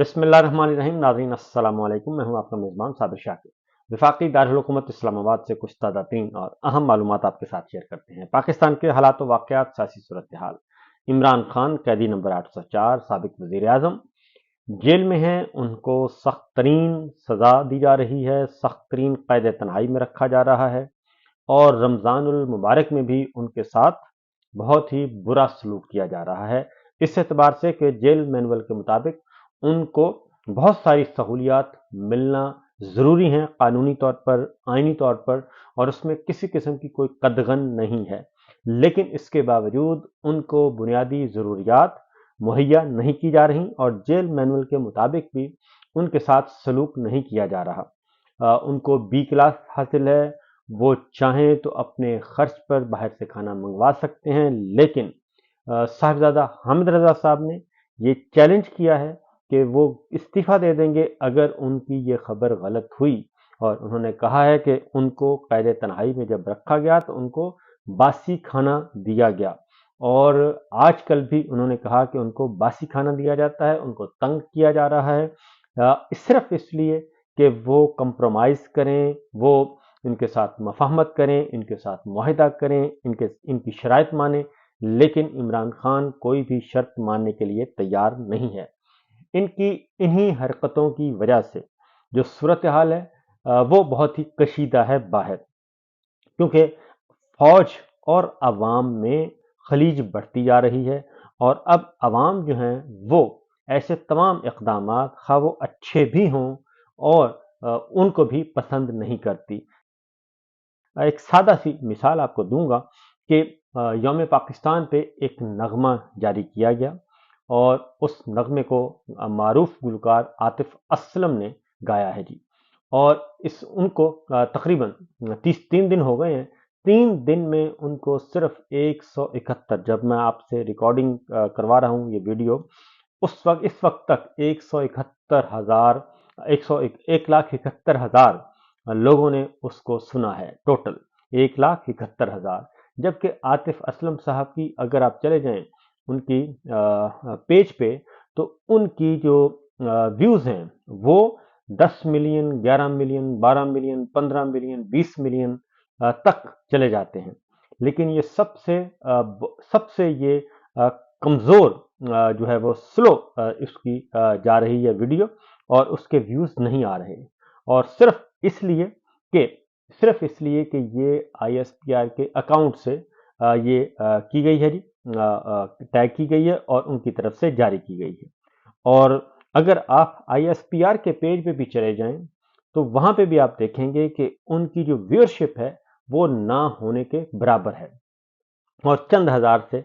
बिस्मिल्लाहिर्रहमानिर्रहीम। नाज़रीन अस्सलाम वालेकुम। मैं हूं आपका मेज़बान साबिर शाकिर। वफाकी दारुल हुकूमत इस्लामाबाद से कुछ ताज़ा तीन और अहम मालूमात आपके साथ शेयर करते हैं। पाकिस्तान के हालात व वाक़यात, सियासी सूरत हाल। इमरान खान कैदी नंबर 804, साबिक वज़ीर आज़म जेल में हैं। उनको सख्त तरीन सज़ा दी जा रही है, सख्त तरीन क़ैद तन्हाई में रखा जा रहा है और रमज़ानुल मुबारक में भी उनके साथ बहुत ही बुरा सलूक किया जा रहा है, इस एतबार से कि जेल मैनुअल के मुताबिक उनको बहुत सारी सहूलियात मिलना ज़रूरी हैं, कानूनी तौर पर, आइनी तौर पर, और उसमें किसी किस्म की कोई कदगन नहीं है। लेकिन इसके बावजूद उनको बुनियादी ज़रूरियात मुहैया नहीं की जा रही और जेल मैनुअल के मुताबिक भी उनके साथ सलूक नहीं किया जा रहा। उनको बी क्लास हासिल है, वो चाहें तो अपने खर्च पर बाहर से खाना मंगवा सकते हैं, लेकिन साहिबजादा हामिद रजा साहब ने ये चैलेंज किया है कि वो इस्तीफ़ा दे देंगे अगर उनकी ये खबर गलत हुई, और उन्होंने कहा है कि उनको क़ैद तन्हाई में जब रखा गया तो उनको बासी खाना दिया गया, और आजकल भी उन्होंने कहा कि उनको बासी खाना दिया जाता है, उनको तंग किया जा रहा है, सिर्फ इसलिए कि वो कंप्रोमाइज़ करें, वो इनके साथ मफाहमत करें, इनके साथ मुआहिदा करें, इनकी शराइत माने। लेकिन इमरान खान कोई भी शर्त मानने के लिए तैयार नहीं है। इनकी इन्हीं हरकतों की वजह से जो सूरत हाल है वो बहुत ही कशीदा है बाहर, क्योंकि फौज और अवाम में खलीज बढ़ती जा रही है और अब अवाम जो हैं वो ऐसे तमाम इक़दामात, खा वो अच्छे भी हों, और उनको भी पसंद नहीं करती। एक सादा सी मिसाल आपको दूंगा कि यौम पाकिस्तान पे एक नगमा जारी किया गया और उस नगमे को मारूफ गुलकार आतिफ असलम ने गाया है जी। और इस उनको तकरीबन 33 दिन हो गए हैं। 3 दिन में उनको सिर्फ 171, जब मैं आपसे रिकॉर्डिंग करवा रहा हूँ ये वीडियो, उस वक्त इस वक्त तक 171,000 1,71,000 लोगों ने उसको सुना है। टोटल 1,71,000। जबकि आतिफ असलम साहब की अगर आप चले जाएं उनकी पेज पे, तो उनकी जो व्यूज़ हैं वो 10 million, 11 million, 12 million, 15 million, 20 million तक चले जाते हैं। लेकिन ये सबसे ये कमज़ोर जो है वो स्लो इसकी जा रही है वीडियो, और उसके व्यूज़ नहीं आ रहे, और सिर्फ इसलिए कि ये ISPR के अकाउंट से ये की गई है जी, टैग की गई है और उनकी तरफ से जारी की गई है। और अगर आप ISPR के पेज पे भी चले जाएं तो वहां पे भी आप देखेंगे कि उनकी जो व्यूअरशिप है वो ना होने के बराबर है, और चंद हज़ार से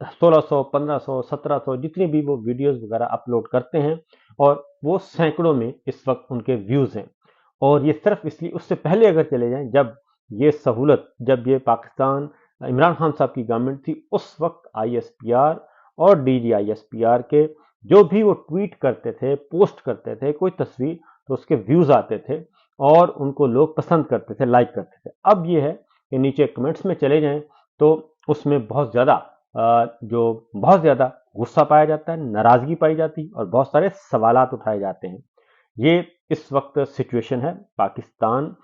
1600, 1500, 1700 जितनी भी वो वीडियोस वगैरह अपलोड करते हैं, और वो सैकड़ों में इस वक्त उनके व्यूज़ हैं। और ये सिर्फ इसलिए, उससे पहले अगर चले जाएं, जब ये पाकिस्तान इमरान खान साहब की गवर्नमेंट थी, उस वक्त ISPR और DG ISPR के जो भी वो ट्वीट करते थे, पोस्ट करते थे कोई तस्वीर, तो उसके व्यूज़ आते थे और उनको लोग पसंद करते थे, लाइक करते थे। अब ये है कि नीचे कमेंट्स में चले जाएं तो उसमें बहुत ज़्यादा गुस्सा पाया जाता है, नाराज़गी पाई जाती है और बहुत सारे सवालात उठाए जाते हैं। ये इस वक्त सिचुएशन है पाकिस्तान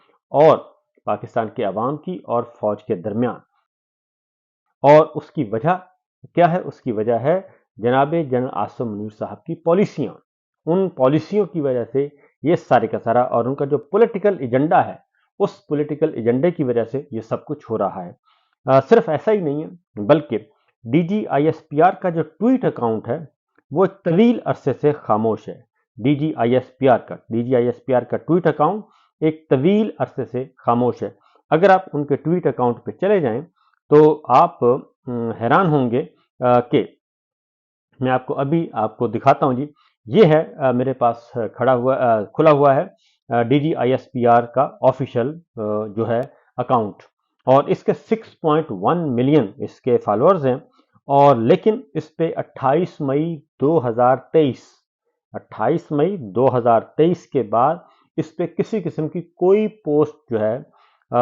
के अवाम की और फौज के दरमियान। और उसकी वजह क्या है? उसकी वजह है जनाब जनरल आसिम मुनीर साहब की पॉलिसियां। उन पॉलिसियों की वजह से ये सारे का सारा, और उनका जो पॉलिटिकल एजेंडा है, उस पॉलिटिकल एजेंडे की वजह से ये सब कुछ हो रहा है। सिर्फ ऐसा ही नहीं है, बल्कि DG ISPR का जो ट्वीट अकाउंट है वो एक तवील अरसे से खामोश है। DG ISPR का ट्वीट अकाउंट एक तवील अरसे से खामोश है। अगर आप उनके ट्वीट अकाउंट पे चले जाएं तो आप हैरान होंगे कि मैं आपको दिखाता हूं जी। ये है मेरे पास खुला हुआ है DG ISPR का ऑफिशियल जो है अकाउंट, और इसके 6.1 मिलियन इसके फॉलोअर्स हैं। और लेकिन इस पे 28 मई 2023 के बाद इस पे किसी किस्म की कोई पोस्ट जो है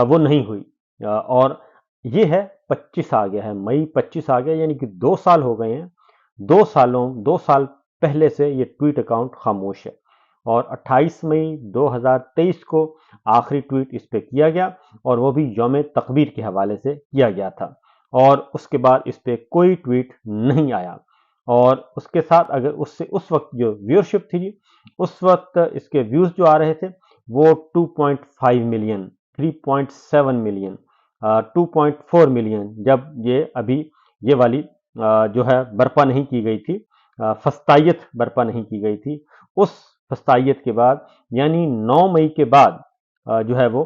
वो नहीं हुई, और ये है 25 आ गया है, मई 25 आ गया, यानी कि 2 साल हो गए हैं। 2 साल पहले से ये ट्वीट अकाउंट खामोश है और 28 मई 2023 को आखिरी ट्वीट इस पे किया गया और वो भी यौम तकबीर के हवाले से किया गया था और उसके बाद इस पे कोई ट्वीट नहीं आया। और उसके साथ अगर उससे उस वक्त जो व्यूअरशिप थी जी, उस वक्त इसके व्यूज जो आ रहे थे वो 2.5 मिलियन, 3.7 मिलियन, 2.4 मिलियन, जब ये अभी ये वाली जो है बर्पा नहीं की गई थी, फस्तायत बर्पा नहीं की गई थी, उस फस्तायत के बाद यानी 9 मई के बाद जो है वो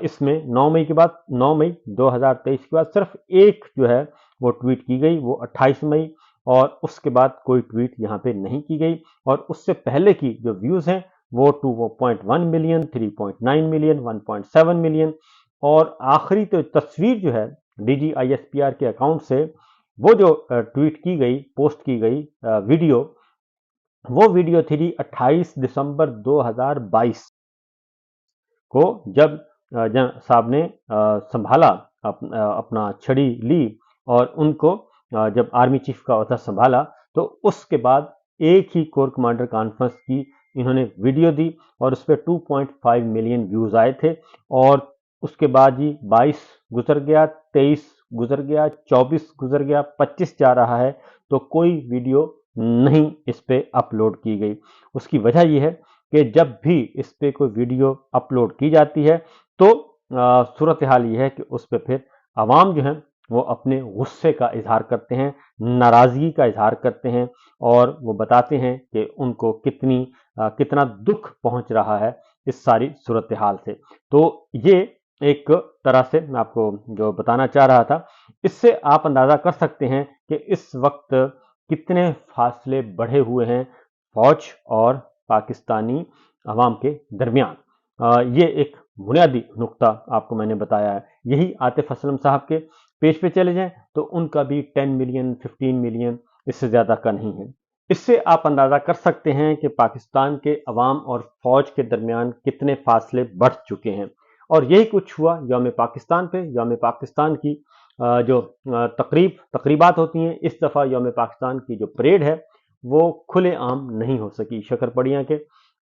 इसमें 9 मई के बाद 9 मई 2023 के बाद सिर्फ एक जो है वो ट्वीट की गई, वो 28 मई, और उसके बाद कोई ट्वीट यहाँ पे नहीं की गई। और उससे पहले की जो व्यूज हैं वो 2.1 मिलियन, 3.9 मिलियन, 1.7 मिलियन, और आखिरी तो तस्वीर जो है DGISPR के अकाउंट से वो जो ट्वीट की गई, पोस्ट की गई वीडियो, वो वीडियो थी 28 दिसंबर 2022 को, जब साहब ने संभाला, अपना छड़ी ली और उनको जब आर्मी चीफ का ओहदा संभाला, तो उसके बाद एक ही कोर कमांडर कॉन्फ्रेंस की इन्होंने वीडियो दी और उस पर 2.5 मिलियन व्यूज आए थे। और उसके बाद ही 22 गुजर गया, 23 गुजर गया, 24 गुजर गया, 25 जा रहा है, तो कोई वीडियो नहीं इस पे अपलोड की गई। उसकी वजह यह है कि जब भी इस पे कोई वीडियो अपलोड की जाती है तो सूरत हाल ये है कि उस पे फिर आवाम जो है वो अपने गुस्से का इजहार करते हैं, नाराजगी का इजहार करते हैं और वो बताते हैं कि उनको कितना दुख पहुंच रहा है इस सारी सूरत हाल से। तो ये एक तरह से मैं आपको जो बताना चाह रहा था, इससे आप अंदाजा कर सकते हैं कि इस वक्त कितने फासले बढ़े हुए हैं फौज और पाकिस्तानी अवाम के दरमियान। ये एक बुनियादी नुक्ता आपको मैंने बताया है। यही आतिफ असलम साहब के पेज पे चले जाएं तो उनका भी 10 मिलियन, 15 मिलियन, इससे ज्यादा का नहीं है। इससे आप अंदाजा कर सकते हैं कि पाकिस्तान के अवाम और फौज के दरमियान कितने फासले बढ़ चुके हैं। और यही कुछ हुआ यौम पाकिस्तान पे। यौम पाकिस्तान की जो तकरीबात होती हैं, इस दफ़ा यौम पाकिस्तान की जो परेड है वो खुले आम नहीं हो सकी, शक्करपड़ियाँ के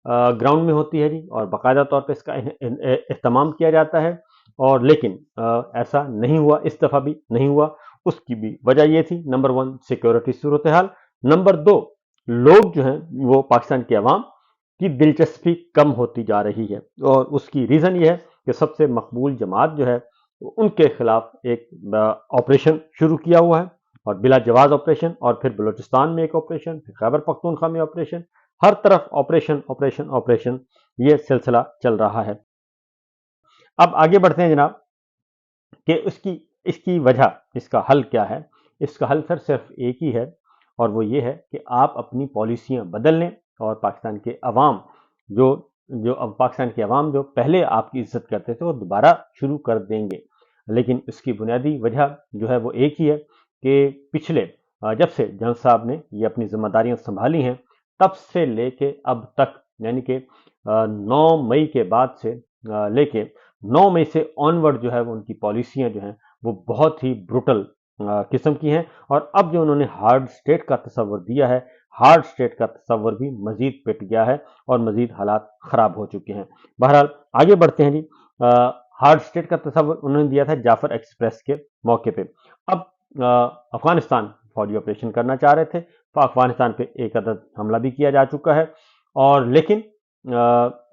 ग्राउंड में होती है जी, और बाकायदा तौर पर इसका एहतमाम किया जाता है, और लेकिन ऐसा नहीं हुआ, इस दफ़ा भी नहीं हुआ। उसकी भी वजह ये थी, नंबर 1 सिक्योरिटी सूरत हाल, नंबर 2 लोग जो हैं वो पाकिस्तान के अवाम की दिलचस्पी कम होती जा रही है, और उसकी रीज़न ये है कि सबसे मकबूल जमात जो है उनके खिलाफ एक ऑपरेशन शुरू किया हुआ है, और बिला जवाज ऑपरेशन, और फिर बलूचिस्तान में एक ऑपरेशन, फिर खैबर पख्तूनख्वा में ऑपरेशन, हर तरफ ऑपरेशन ऑपरेशन ऑपरेशन, ये सिलसिला चल रहा है। अब आगे बढ़ते हैं जनाब कि इसकी वजह, इसका हल क्या है। इसका हल सर सिर्फ एक ही है, और वो ये है कि आप अपनी पॉलिसियां बदल लें और पाकिस्तान के अवाम अब पाकिस्तान के अवाम जो पहले आपकी इज्जत करते थे वो दोबारा शुरू कर देंगे। लेकिन इसकी बुनियादी वजह जो है वो एक ही है कि पिछले जब से जंग साहब ने ये अपनी जिम्मेदारियां संभाली हैं, तब से लेके अब तक, यानी कि 9 मई के बाद से लेके 9 मई से ऑनवर्ड जो है वो उनकी पॉलिसियां जो हैं वो बहुत ही ब्रूटल किस्म की हैं। और अब जो उन्होंने हार्ड स्टेट का तस्वर दिया है, हार्ड स्टेट का तस्वर भी मजीद पिट गया है और मजीद हालात खराब हो चुके हैं। बहरहाल आगे बढ़ते हैं जी। हार्ड स्टेट का तस्वर उन्होंने दिया था जाफर एक्सप्रेस के मौके पे। अब अफगानिस्तान फौजी ऑपरेशन करना चाह रहे थे, तो अफगानिस्तान पे एक अदद हमला भी किया जा चुका है, और लेकिन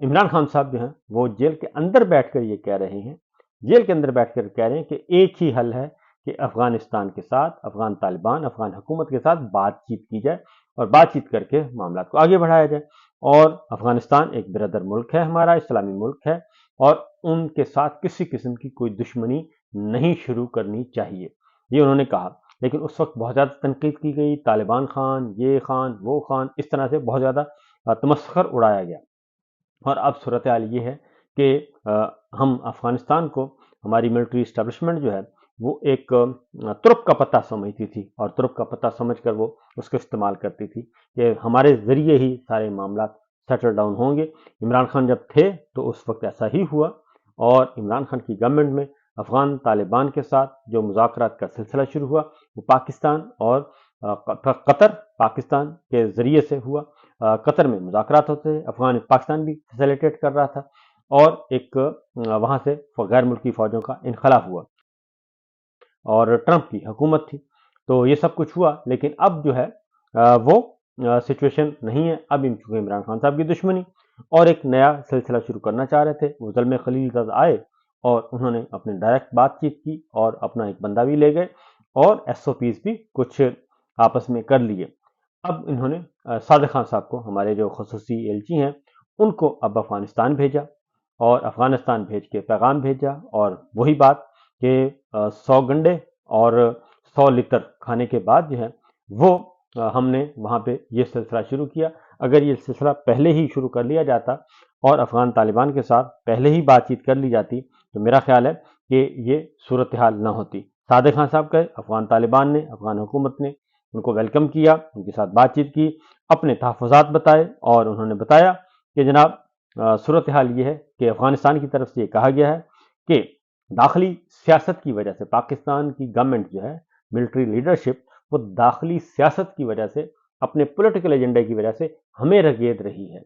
इमरान खान साहब जो हैं वो जेल के अंदर बैठकर ये कह रहे हैं, जेल के अंदर बैठकर कह रहे हैं कि एक ही हल है कि अफगानिस्तान के साथ, अफगान तालिबान, अफगान हुकूमत के साथ बातचीत की जाए और बातचीत करके मामला को आगे बढ़ाया जाए। और अफगानिस्तान एक बिरदर मुल्क है, हमारा इस्लामी मुल्क है, और उनके साथ किसी किस्म की कोई दुश्मनी नहीं शुरू करनी चाहिए, ये उन्होंने कहा। लेकिन उस वक्त बहुत ज़्यादा तनकीद की गई, तालिबान खान, ये खान, वो खान, इस तरह से बहुत ज़्यादा तमस्खर उड़ाया गया। और अब सूरत हाल ये है कि हम अफगानिस्तान को, हमारी मिलिट्री इस्टेब्लिशमेंट जो है वो एक तुर्क का पत्ता समझती थी, और तुर्क का पत्ता समझकर वो उसको इस्तेमाल करती थी कि हमारे ज़रिए ही सारे मामला सेटल डाउन होंगे। इमरान खान जब थे तो उस वक्त ऐसा ही हुआ, और इमरान खान की गवर्नमेंट में अफगान तालिबान के साथ जो मुज़ाकरात का सिलसिला शुरू हुआ वो पाकिस्तान और कतर پاکستان کے ذریعے سے ہوا، قطر میں مذاکرات ہوتے تھے، افغان پاکستان بھی فیسیلیٹیٹ کر رہا تھا، اور ایک وہاں سے غیر ملکی فوجوں کا انخلا ہوا اور ٹرمپ کی حکومت تھی۔ تو یہ سب کچھ ہوا، لیکن اب جو ہے وہ سچویشن نہیں ہے۔ اب چونکہ عمران خان صاحب کی دشمنی اور ایک نیا سلسلہ شروع کرنا چاہ رہے تھے، وہ زلمے خلیل زاد آئے اور انہوں نے اپنے ڈائریکٹ بات چیت کی اور اپنا ایک بندہ بھی لے گئے اور ایس او پیز بھی کچھ آپس میں کر لیے۔ اب انہوں نے صادق خان صاحب کو، ہمارے جو خصوصی ایلچی ہیں، ان کو اب افغانستان بھیجا اور افغانستان بھیج کے پیغام بھیجا، اور وہی بات کہ 100 گنڈے اور 100 لیٹر کھانے کے بعد جو ہے وہ ہم نے وہاں پہ یہ سلسلہ شروع کیا۔ اگر یہ سلسلہ پہلے ہی شروع کر لیا جاتا اور افغان طالبان کے ساتھ پہلے ہی بات چیت کر لی جاتی تو میرا خیال ہے کہ یہ صورتحال نہ ہوتی۔ صادق خان صاحب گئے، افغان طالبان نے، افغان حکومت نے ان کو ویلکم کیا، ان کے ساتھ بات چیت کی، اپنے تحفظات بتائے، اور انہوں نے بتایا کہ جناب صورتحال یہ ہے کہ افغانستان کی طرف سے یہ کہا گیا ہے کہ داخلی سیاست کی وجہ سے پاکستان کی گورنمنٹ جو ہے، ملٹری لیڈرشپ، وہ داخلی سیاست کی وجہ سے، اپنے پولیٹیکل ایجنڈے کی وجہ سے ہمیں رگید رہی ہے،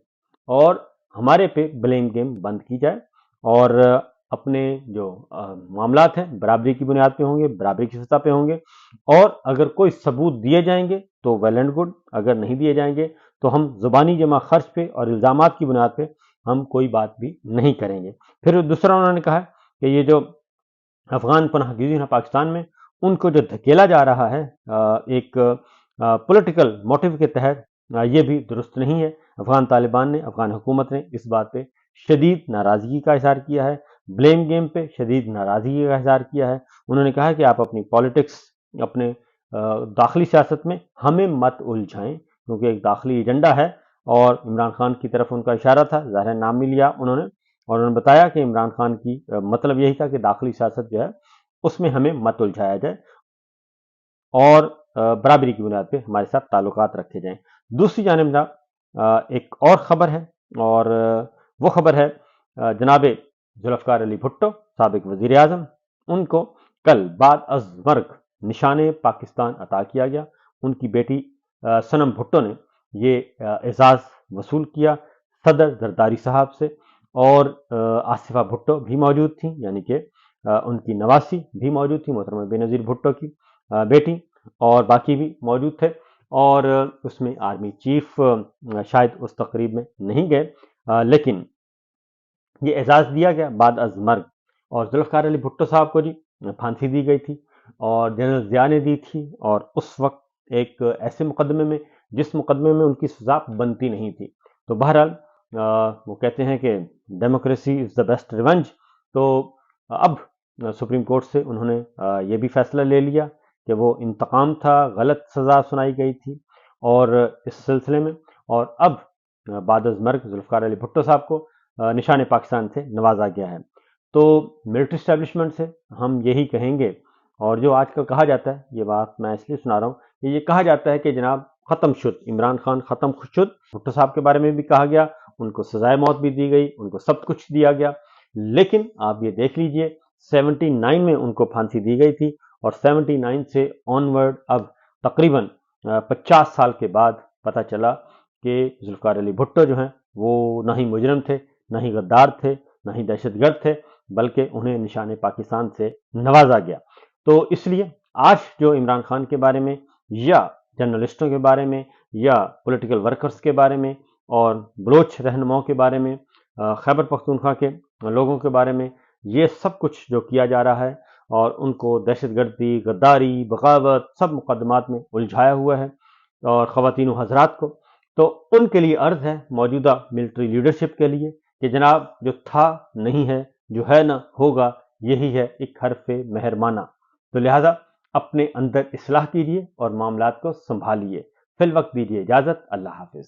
اور ہمارے پہ بلیم گیم بند کی جائے، اور اپنے جو معاملات ہیں برابری کی بنیاد پہ ہوں گے، برابری کی سطح پہ ہوں گے، اور اگر کوئی ثبوت دیے جائیں گے تو ویل اینڈ گڈ، اگر نہیں دیے جائیں گے تو ہم زبانی جمع خرچ پہ اور الزامات کی بنیاد پہ ہم کوئی بات بھی نہیں کریں گے۔ پھر دوسرا انہوں نے کہا کہ یہ جو افغان پناہ گزین ہیں پاکستان میں، ان کو جو دھکیلا جا رہا ہے ایک پولیٹیکل موٹیو کے تحت، یہ بھی درست نہیں ہے۔ افغان طالبان نے، افغان حکومت نے اس بات پہ شدید ناراضگی کا اظہار کیا ہے، بلیم گیم پہ شدید ناراضگی کا اظہار کیا ہے۔ انہوں نے کہا کہ آپ اپنی پالیٹکس، اپنے داخلی سیاست میں ہمیں مت الجھائیں، کیونکہ ایک داخلی ایجنڈا ہے، اور عمران خان کی طرف ان کا اشارہ تھا، ظاہر نام بھی لیا انہوں نے، اور انہوں نے بتایا کہ عمران خان کی مطلب یہی تھا کہ داخلی سیاست جو ہے اس میں ہمیں مت الجھایا جائے، اور برابری کی بنیاد پہ ہمارے ساتھ تعلقات رکھے جائیں۔ دوسری جانب ایک اور خبر ہے، اور وہ خبر ہے جناب ذوالفقار علی بھٹو، سابق وزیر اعظم، ان کو کل بعد از مرگ نشان پاکستان عطا کیا گیا۔ ان کی بیٹی سنم بھٹو نے یہ اعزاز وصول کیا صدر زرداری صاحب سے، اور آصفہ بھٹو بھی موجود تھیں، یعنی کہ ان کی نواسی بھی موجود تھی، محترمہ بے نظیر بھٹو کی بیٹی، اور باقی بھی موجود تھے، اور اس میں آرمی چیف شاید اس تقریب میں نہیں گئے، لیکن یہ اعزاز دیا گیا بعد از مرگ۔ اور ذوالفقار علی بھٹو صاحب کو جی پھانسی دی گئی تھی، اور جنرل ضیاء نے دی تھی، اور اس وقت ایک ایسے مقدمے میں جس مقدمے میں ان کی سزا بنتی نہیں تھی۔ تو بہرحال وہ کہتے ہیں کہ democracy is the best revenge, تو اب سپریم کورٹ سے انہوں نے یہ بھی فیصلہ لے لیا کہ وہ انتقام تھا، غلط سزا سنائی گئی تھی، اور اس سلسلے میں، اور اب بعد از مرگ ذوالفقار علی بھٹو صاحب کو نشان پاکستان سے نوازا گیا ہے۔ تو ملٹری اسٹیبلشمنٹ سے ہم یہی کہیں گے، اور جو آج کل کہا جاتا ہے، یہ بات میں اس لیے سنا رہا ہوں کہ یہ کہا جاتا ہے کہ جناب ختم شد، عمران خان ختم شد، بھٹو صاحب کے بارے میں بھی کہا گیا، ان کو سزائے موت بھی دی گئی، ان کو سب کچھ دیا گیا، لیکن آپ یہ دیکھ لیجئے 79 میں ان کو پھانسی دی گئی تھی، اور 79 سے آنورڈ اب تقریباً 50 سال کے بعد پتہ چلا کہ ذوالفقار علی بھٹو جو ہیں وہ نہ ہی مجرم تھے، نہ ہی غدار تھے، نہ ہی دہشت گرد تھے، بلکہ انہیں نشان پاکستان سے نوازا گیا۔ تو اس لیے آج جو عمران خان کے بارے میں، یا جرنلسٹوں کے بارے میں، یا پولیٹیکل ورکرز کے بارے میں، اور بلوچ رہنماؤں کے بارے میں، خیبر پختونخوا کے لوگوں کے بارے میں، یہ سب کچھ جو کیا جا رہا ہے، اور ان کو دہشت گردی، غداری، بغاوت، سب مقدمات میں الجھایا ہوا ہے، اور خواتین و حضرات کو، تو ان کے لیے عرض ہے، موجودہ ملٹری لیڈرشپ کے لیے، کہ جناب جو تھا نہیں ہے، جو ہے نہ ہوگا، یہی ہے ایک حرف مہربانہ۔ تو لہذا اپنے اندر اصلاح کیجیے اور معاملات کو سنبھالیے۔ فی الوقت دیجیے اجازت، اللہ حافظ۔